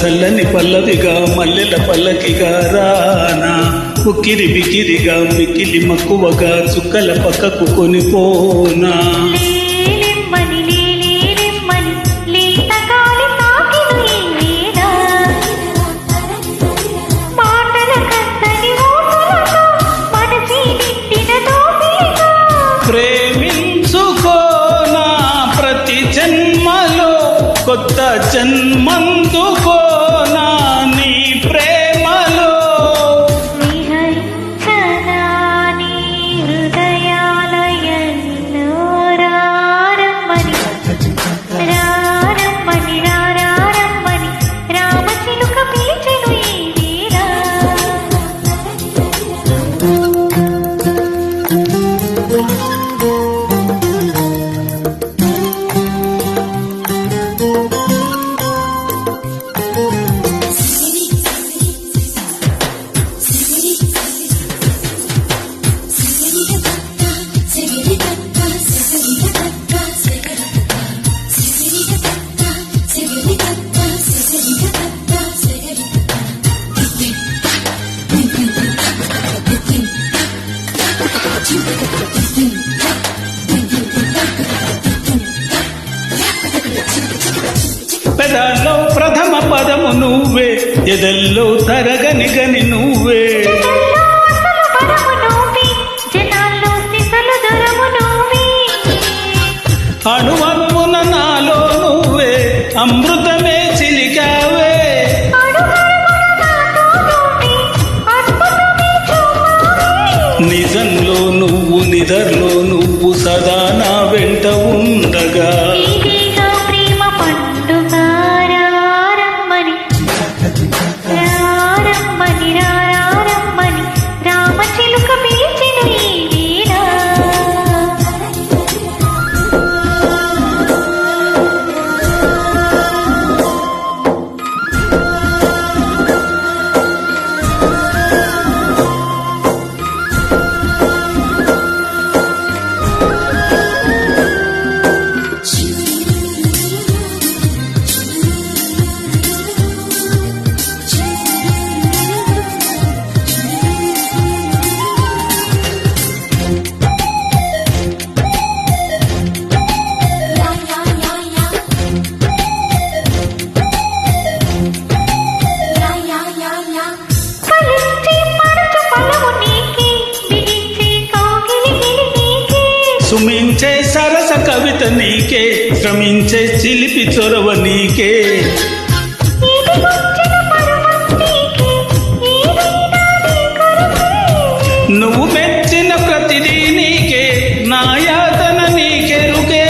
చల్లని పల్లవిగా మల్లెల పల్లకిగా రానా ఉక్కిరి బికిరిగా మిక్కిలి మక్కువగా చుక్కల పక్కకు కొనిపోనా ప్రేమించుకోనా ప్రతి జన్మలో కొత్త జన్మందుకోనా నీ ప్రేమలో పెదాల్లో ప్రథమ పదము నువ్వే ఎదల్లో తరగని గని నువ్వే అణువణువున నాలో నువ్వే అమృతమే చిలికావే నిజంలో నువ్వు నిదర్లో నువ్వు సదా నా వెంట ఉండగా సుమించే సరస కవిత నీకే శ్రమించే చిలిపి చొరవ నీకే నువ్వు మెచ్చిన ప్రతిదీ నీకే నా యాతన నీకెరుకే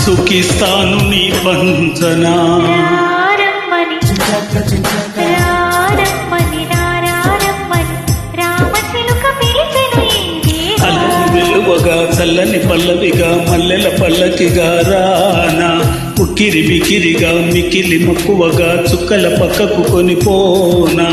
సుఖిస్తాను నీ పంచనా చల్లని పల్లవిగా మల్లెల పల్లకిగా రానా ఉక్కిరి బికిరిగా మికిలి మక్కువగా చుక్కల పక్కకు కొనిపోనా